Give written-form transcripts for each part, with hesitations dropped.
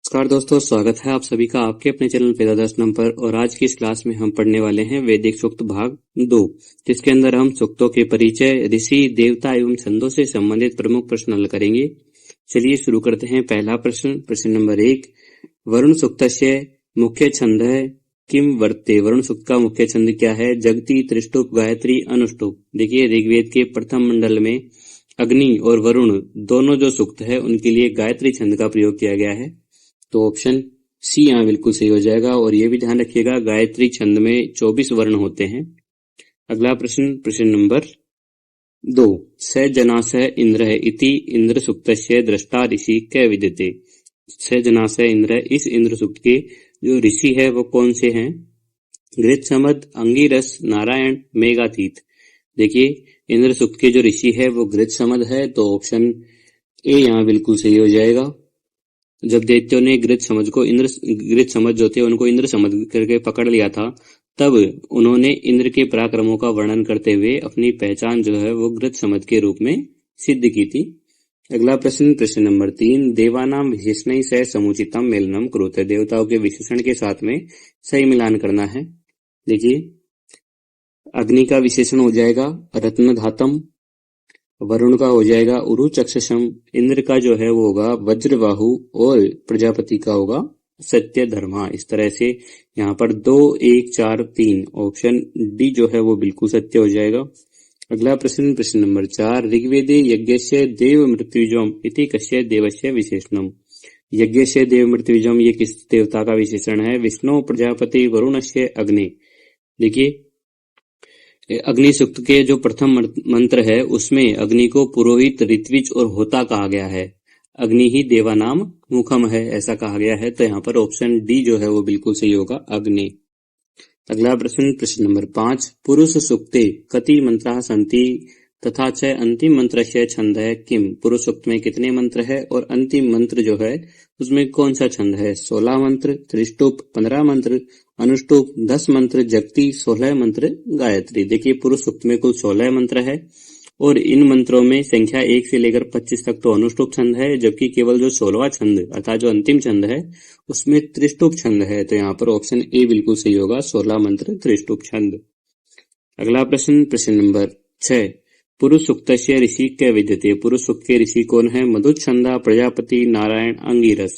नमस्कार दोस्तों, स्वागत है आप सभी का आपके अपने चैनल वेदादास नाम पर। और आज की इस क्लास में हम पढ़ने वाले हैं वैदिक सूक्त भाग 2, जिसके अंदर हम सूक्तों के परिचय, ऋषि, देवता एवं छंदों से संबंधित प्रमुख प्रश्न हल करेंगे। चलिए शुरू करते हैं। पहला प्रश्न नंबर 1, वरुण सूक्तस्य मुख्य छंद है किम वर्ते। वरुण सूक्त का मुख्य छंद क्या है? जगति, त्रिष्टुप, गायत्री, अनुष्टुप। देखिए, ऋग्वेद के प्रथम मंडल में अग्नि और वरुण दोनों जो सूक्त है उनके लिए गायत्री छंद का प्रयोग किया गया है, तो ऑप्शन सी यहाँ बिल्कुल सही हो जाएगा। और ये भी ध्यान रखिएगा, गायत्री छंद में 24 वर्ण होते हैं। अगला प्रश्न नंबर 2, स जनासः इंद्र इति इंद्र सूक्तस्य दृष्टा ऋषि कै विद्यते। स जनासः इंद्र, इस इंद्र सूक्त के जो ऋषि है वो कौन से हैं? गृत्समद, अंगिरस, नारायण, मेघातीत। देखिए, इंद्र सूक्त के जो ऋषि है वो गृत्समद है, तो ऑप्शन ए यहाँ बिल्कुल सही हो जाएगा। जब दैत्यों ने गृत समझ जो थे उनको इंद्र समझ करके पकड़ लिया था, तब उन्होंने इंद्र के पराक्रमों का वर्णन करते हुए अपनी पहचान जो है वो गृत समझ के रूप में सिद्ध की थी। अगला प्रश्न नंबर 3, देवानाम विशेषण सह समुचितम मेलनम कुरुते। देवताओं के विशेषण के साथ में सही मिलान करना है। देखिए, अग्नि का विशेषण हो जाएगा रत्नधातम, वरुण का हो जाएगा उरुचक्षसम, इंद्र का जो है वो होगा वज्रबाहु, और प्रजापति का होगा सत्य धर्मा। इस तरह से यहाँ पर 2, 1, 4, 3 ऑप्शन डी जो है वो बिल्कुल सत्य हो जाएगा। अगला प्रश्न नंबर 4, ऋग्वेदे यज्ञस्य देव मृत्युजम इति कस्य देवस्य विशेषणम। यज्ञस्य देव मृत्युजम, ये किस देवता का विशेषण है? विष्णु, प्रजापति, वरुणस्य, अग्नि। देखिए, अग्नि सूक्त के जो प्रथम मंत्र है उसमें अग्नि को पुरोहित, ऋत्विज और होता कहा गया है। अग्नि ही देवानाम मुखम है, ऐसा कहा गया है, तो यहाँ पर ऑप्शन डी जो है वो बिल्कुल सही होगा, अग्नि। अगला प्रश्न नंबर 5, पुरुष सूक्ते कति मंत्राः सन्ति तथा च अंतिम मंत्रस्य छंद है किम। पुरुष सूक्त में कितने मंत्र है और अंतिम मंत्र जो है उसमें कौन सा छंद है? 16 मंत्र, त्रिष्टुप 15 मंत्र, अनुष्टुप 10 मंत्र, जगति 16 मंत्र, गायत्री। देखिए, पुरुष सूक्त में कुल 16 मंत्र है और इन मंत्रों में संख्या 1 से लेकर 25 तक तो अनुष्टुप छंद है, जबकि केवल जो 16वां छंद अर्थात जो अंतिम छंद है उसमें त्रिष्टुप छंद है, तो यहाँ पर ऑप्शन ए बिल्कुल सही होगा, 16 मंत्र त्रिष्टुप छंद। अगला प्रश्न नंबर 6, पुरुष सूक्तस्य ऋषि कै विद्यते। पुरुष सूक्त के ऋषि कौन है? मधुच्छंदा, प्रजापति, नारायण, अंगिरस।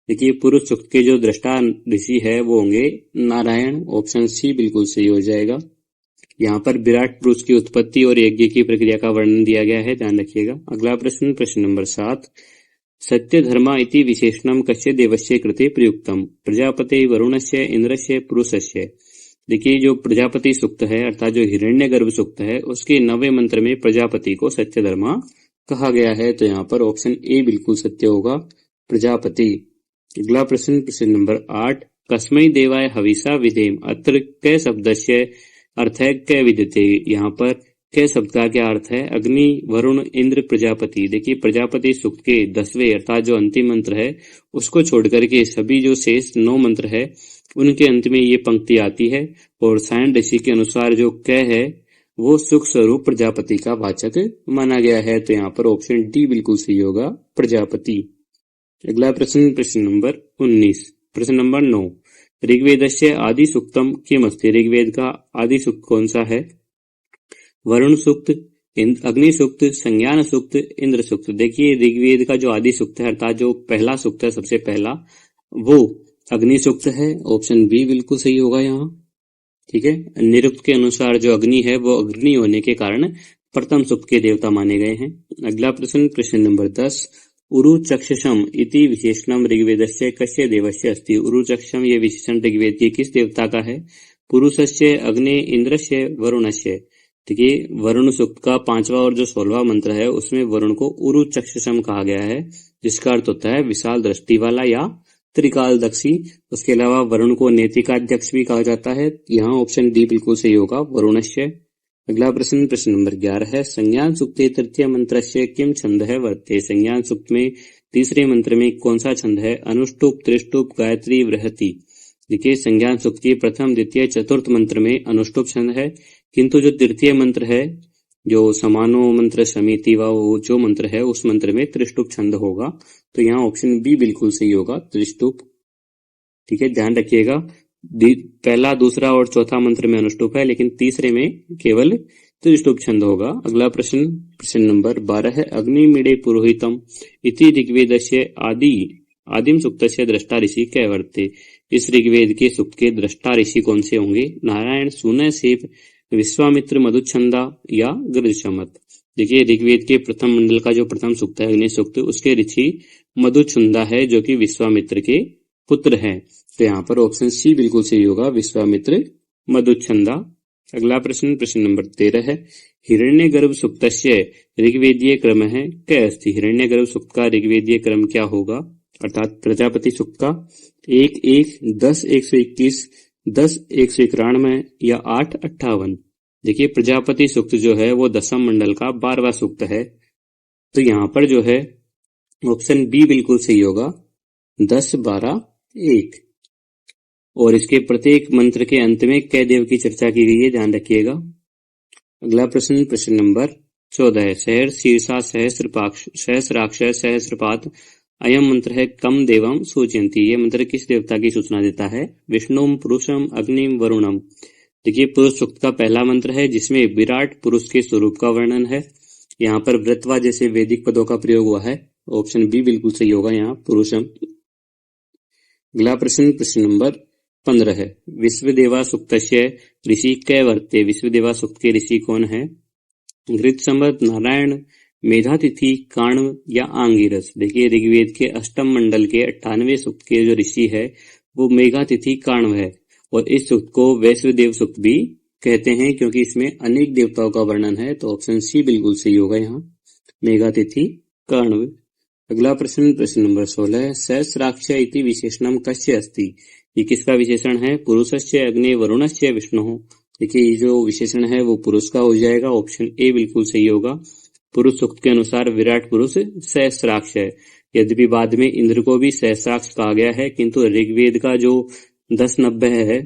देखिए, पुरुष सूक्त के जो दृष्टा ऋषि है वो होंगे नारायण, ऑप्शन सी बिल्कुल सही हो जाएगा। यहाँ पर विराट पुरुष की उत्पत्ति और यज्ञ की प्रक्रिया का वर्णन दिया गया है, ध्यान रखिएगा। अगला प्रश्न नंबर 7, सत्य धर्मा इति विशेषणम कस्य देवस्य कृते प्रयुक्तम। प्रजापति, वरुणस्य, इंद्रस्य, पुरुषस्य। देखिए, जो प्रजापति सूक्त है अर्थात जो हिरण्यगर्भ सूक्त है उसके 9वें मंत्र में प्रजापति को सत्यधर्मा कहा गया है, तो यहाँ पर ऑप्शन ए बिल्कुल सत्य होगा, प्रजापति। अगला प्रश्न नंबर 8, कस्मै देवाय हविषा विधेम अत्र कै शब्दस्य अर्थ है कै विद्यते। यहाँ पर कै शब्द का क्या अर्थ है? अग्नि, वरुण, इंद्र, प्रजापति। देखिए, प्रजापति सूक्त के 10वें अर्थात जो अंतिम मंत्र है उसको छोड़ करके सभी जो शेष 9 मंत्र है उनके अंत में ये पंक्ति आती है, और सायन ऋषि के अनुसार जो कै है वो सुख स्वरूप प्रजापति का वाचक माना गया है, तो यहाँ पर ऑप्शन डी बिल्कुल सही होगा, प्रजापति। अगला प्रश्न नंबर 19, प्रश्न नंबर 9, ऋग्वेदस्य आदि सूक्तम किम अस्ति। ऋग्वेद का आदि सूक्त कौन सा है? वरुण सूक्त, अग्नि सूक्त, संज्ञान सूक्त, इंद्र सूक्त। देखिए, ऋग्वेद का जो आदि सूक्त है अर्थात जो पहला सूक्त है सबसे पहला, वो अग्नि सूक्त है, ऑप्शन बी बिल्कुल सही होगा यहाँ, ठीक है। निरुक्त के अनुसार जो अग्नि है वो अग्नि होने के कारण प्रथम सूक्त के देवता माने गए हैं। अगला प्रश्न नंबर 10, उरुचक्षसम इति विशेषणम ऋग्वेदस्य कस्य देवस्य अस्ति। उरुचक्षसम ये विशेषण ऋग्वेद के किस देवता का है? पुरुषस्य, अग्नि, इंद्रस्य, वरुणस्य। देखिए, वरुण सूक्त का 5वां और जो 16वां मंत्र है उसमें वरुण को उरुचक्षसम कहा गया है, जिसका अर्थ होता है विशाल दृष्टि वाला या त्रिकालदक्षी। उसके अलावा वरुण को नेतिकाध्यक्ष भी कहा जाता है, यहाँ ऑप्शन डी बिल्कुल सही होगा, वरुणस्य। अगला प्रश्न नंबर 11 है, संज्ञान सूक्ते तृतीय मंत्रस्य किम छंद है वर्ते। संज्ञान सूक्त में तीसरे मंत्र में कौन सा छंद है? अनुष्टुप, त्रिष्टुप, गायत्री, बृहति। देखिए, संज्ञान सूक्त के प्रथम, द्वितीय, चतुर्थ मंत्र में अनुष्टुप छंद है, किंतु जो तृतीय मंत्र है जो समानो मंत्र समिति व वो जो मंत्र है उस मंत्र में त्रिष्टुप छंद होगा, तो यहाँ ऑप्शन बी बिल्कुल सही होगा, त्रिष्टुप। ठीक है, ध्यान रखिएगा, पहला, दूसरा और चौथा मंत्र में अनुष्टुप है, लेकिन तीसरे में केवल त्रिष्टुप छंद होगा। अगला प्रश्न, प्रश्न नंबर 12 है, अग्निमीडे पुरोहितम इति ऋग्वेदस्य आदिम सुक्तस्य दृष्टा ऋषि कैवर्ते। इस ऋग्वेद के सुक्त के दृष्टा ऋषि कौन से होंगे? नारायण, सूनय सेप, विश्वामित्र, मधुच्छंदा या गृधशमत। देखिए, ऋग्वेद के प्रथम मंडल का जो प्रथम सूक्त है अग्नि सूक्त, उसके ऋषि मधुच्छंदा है जो कि विश्वामित्र के पुत्र है। तो यहाँ पर ऑप्शन सी बिल्कुल सही होगा, विश्वामित्र, मधुच्छंदा। अगला प्रश्न, प्रश्न नंबर 13 है, हिरण्यगर्भ सूक्तस्य ऋग्वेदीय क्रम है क्या अस्ति। हिरण्यगर्भ सूक्त का ऋग्वेदीय क्रम क्या होगा? अर्थात प्रजापति सूक्त का 1-1, 10-121, 10-191 या 8-58। देखिए, प्रजापति सूक्त जो है वो दसम मंडल का 12वां सूक्त है, तो यहाँ पर जो है ऑप्शन बी बिल्कुल सही होगा, 10, 12, 1। और इसके प्रत्येक मंत्र के अंत में कै देव की चर्चा की गई है, ध्यान रखिएगा। अगला प्रश्न, प्रश्न नंबर 14 है, सहर शीर्षा सहस्राक्ष सहस्रपात अयम मंत्र है कम देवम सूचयन्ति। ये मंत्र किस देवता की सूचना देता है? विष्णुम, पुरुषम, अग्निम, वरुणम। देखिए, पुरुष सूक्त का पहला मंत्र है जिसमें विराट पुरुष के स्वरूप का वर्णन है। यहाँ पर व्रतवा जैसे वैदिक पदों का प्रयोग हुआ है, ऑप्शन बी बिल्कुल सही होगा, यहाँ पुरुषम। अगला प्रश्न, प्रश्न नंबर 15 है, विश्वदेवा सूक्तस्य ऋषि कैवर्ते। विश्वदेवा सूक्त के ऋषि कौन है? गृधसमत, नारायण, मेधातिथि, काण्व या आंगिरस। देखिए, ऋग्वेद के अष्टम मंडल के 98वें सूक्त के जो ऋषि है वो मेघातिथि काण्व है, और इस सूक्त को वैश्वदेव सूक्त भी कहते हैं क्योंकि इसमें अनेक देवताओं का वर्णन है। तो ऑप्शन सी बिल्कुल सही होगा, यहाँ मेघातिथि काण्व। अगला प्रश्न, प्रश्न नंबर 16 है, सहस्राक्ष इति विशेषणम कस्य अस्ति। ये किसका विशेषण है? पुरुषस्य, अग्नि, वरुणस्य, विष्णु। देखिए, ये जो विशेषण है वो पुरुष का हो जाएगा, ऑप्शन ए बिल्कुल सही होगा। पुरुष सूक्त के अनुसार विराट पुरुष सहस्राक्ष है, यद्यपि बाद में इंद्र को भी सहस्राक्ष कहा गया है, किंतु ऋग्वेद का जो 10-90 है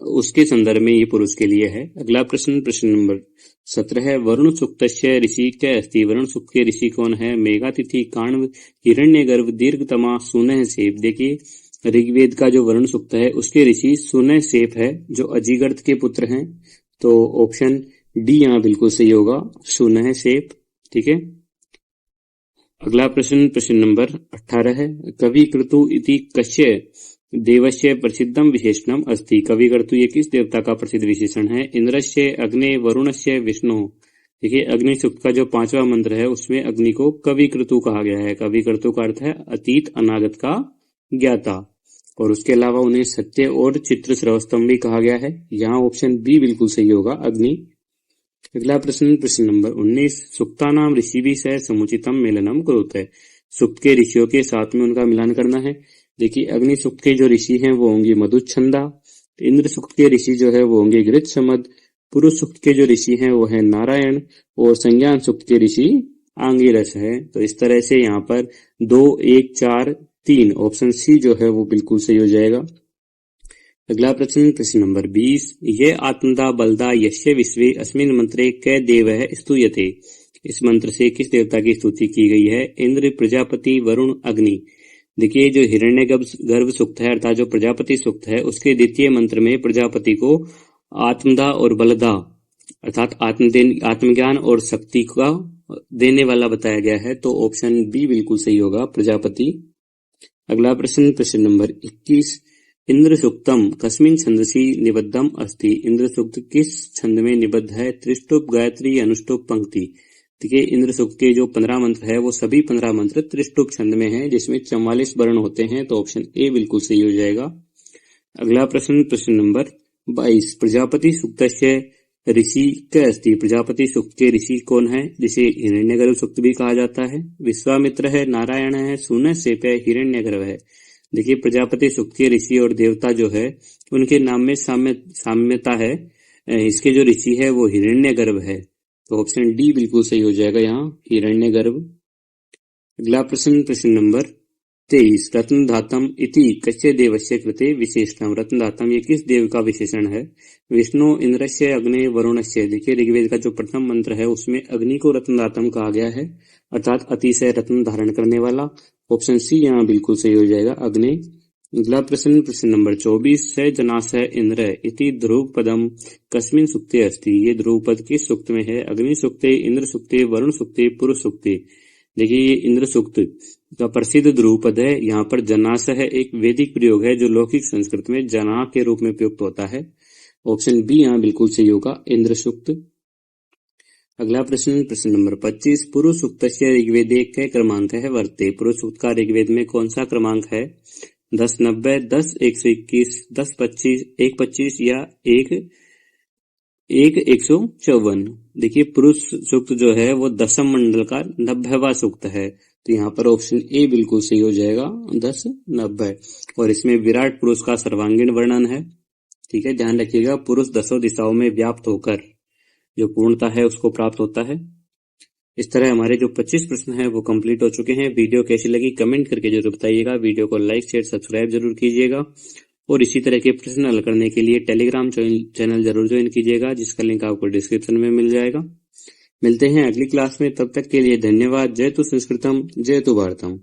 उसके संदर्भ में ये पुरुष के लिए है। अगला प्रश्न, प्रश्न नंबर 17 है, वरुण सूक्तस्य ऋषि क्या अस्ति। वरुण सूक्त के ऋषि कौन है? मेघातिथि, काण्व, हिरण्यगर्भ, दीर्घतमा, सूनह सेप। देखिए, ऋग्वेद का जो वरुण सूक्त है उसके ऋषि सूनह सेप है जो अजिगर्थ के पुत्र हैं, तो ऑप्शन डी यहाँ बिल्कुल सही होगा, सूनह सेप। ठीक है, अगला प्रश्न, प्रश्न नंबर 18 है, कविकृतु इति कस्य देवस्य प्रसिद्धम विशेषणम अस्ति। कविकृतु ये किस देवता का प्रसिद्ध विशेषण है? इंद्रस्य, अग्नि, वरुणस्य, विष्णु। देखिए, अग्नि सूक्त का जो 5वां मंत्र है उसमें अग्नि को कविकृतु कहा गया है। कविकृतु का अर्थ है अतीत अनागत का ज्ञाता, और उसके अलावा उन्हें सत्य और चित्र श्रवस्तम भी कहा गया है। यहाँ ऑप्शन बी बिल्कुल सही होगा, अग्नि। अगला प्रश्न, प्रश्न नंबर 19, सुक्तानाम ऋषिभिः सह समुचितम मेलनम कुरुते। सुक्त के ऋषियों के साथ में उनका मिलान करना है। देखिए, अग्नि सुक्त के जो ऋषि हैं वो होंगे मधुच्छंदा, इंद्र सुक्त के ऋषि जो है वो होंगे गृधसमद, पुरुष सुक्त के जो ऋषि हैं वो है नारायण, और संज्ञान सुक्त के ऋषि आंगिरस है। तो इस तरह से यहाँ पर 2, 1, 4, 3 ऑप्शन सी जो है वो बिल्कुल सही हो जाएगा। अगला प्रश्न, प्रश्न नंबर 20, ये आत्मदा बलदा यस्य विश्वे अस्मिन् मंत्रे कै देवः स्तूयते। इस मंत्र से किस देवता की स्तुति की गई है? इंद्र, प्रजापति, वरुण, अग्नि। देखिए, जो हिरण्यगर्भ सूक्त है अर्थात जो प्रजापति सूक्त है उसके द्वितीय मंत्र में प्रजापति को आत्मदा और बलदा अर्थात आत्मज्ञान और शक्ति का देने वाला बताया गया है, तो ऑप्शन बी बिल्कुल सही होगा, प्रजापति। अगला प्रश्न, प्रश्न नंबर 21, इंद्र सूक्तम कस्मिन् छंदसि निबद्धम अस्ति। इंद्र सूक्त किस छंद में निबद्ध है? त्रिष्टुप, गायत्री, अनुष्टुप, पंक्ति। देखिए, इंद्र सूक्त के जो 15 मंत्र है वो सभी 15 मंत्र त्रिष्टुप छंद में हैं, जिसमें 44 वर्ण होते हैं, तो ऑप्शन ए बिल्कुल सही हो जाएगा। अगला प्रश्न, प्रश्न नंबर 22, प्रजापति सूक्तस्य ऋषि कै अस्ति। प्रजापति सूक्त के ऋषि कौन है, जिसे हिरण्यगर्भ सूक्त भी कहा जाता है? विश्वामित्र है, नारायण है, सूनह सेप है, हिरण्यगर्भ है। देखिए, प्रजापति सूक्त के ऋषि और देवता जो है उनके नाम में साम्यता है। इसके जो ऋषि है वो हिरण्यगर्भ है, तो ऑप्शन डी बिल्कुल सही हो जाएगा, यहाँ हिरण्यगर्भ। अगला प्रश्न, प्रश्न नंबर 23 रत्नधातम इति कस्य देवस्य कृते विशेषणम। रत्नधातम ये किस देव का विशेषण है? विष्णु इंद्रस्य अग्नि वरुणस्य। देखिए ऋग्वेद का जो प्रथम मंत्र है उसमें अग्नि को रत्नधातम कहा गया है, अर्थात अतिशय रत्न धारण करने वाला। ऑप्शन सी यहाँ बिल्कुल सही हो जाएगा, अग्नि। अगला प्रश्न, प्रश्न नंबर 24 स जनासः इंद्र इति ध्रुव पदम कस्मिन सूक्ते अस्ति। ये ध्रुव पद किस सूक्त में है? अग्नि सूक्ते, इंद्र सूक्ते, वरुण सूक्ते, पुरुष सूक्ते। देखिए ये इंद्र सूक्त का प्रसिद्ध ध्रुव पद है। यहाँ पर जनासः एक वैदिक प्रयोग है जो लौकिक संस्कृत में जना के रूप में प्रयुक्त होता है। ऑप्शन बी यहाँ बिल्कुल सही होगा, इंद्र सूक्त। अगला प्रश्न, प्रश्न नंबर 25 पुरुष सूक्तस्य ऋग्वेदे कै क्रमांकः वर्तते। पुरुष सूक्त का ऋग्वेद में कौन सा क्रमांक है? 1090, 10 121, 10 25, 1 25 या 1 154। देखिए पुरुष सूक्त जो है वो दशम मंडल का 90वां सूक्त है, तो यहाँ पर ऑप्शन ए बिल्कुल सही हो जाएगा, 10 90। और इसमें विराट पुरुष का सर्वांगीण वर्णन है। ठीक है, ध्यान रखिएगा, पुरुष 10 दिशाओं में व्याप्त होकर जो पूर्णता है उसको प्राप्त होता है। इस तरह हमारे जो 25 प्रश्न हैं वो कंप्लीट हो चुके हैं। वीडियो कैसी लगी कमेंट करके जरूर बताइएगा। वीडियो को लाइक शेयर सब्सक्राइब जरूर कीजिएगा और इसी तरह के प्रश्न हल करने के लिए टेलीग्राम चैनल जरूर ज्वाइन कीजिएगा, जिसका लिंक आपको डिस्क्रिप्शन में मिल जाएगा। मिलते हैं अगली क्लास में, तब तक के लिए धन्यवाद। जय तु संस्कृतम, जय तु भारतम।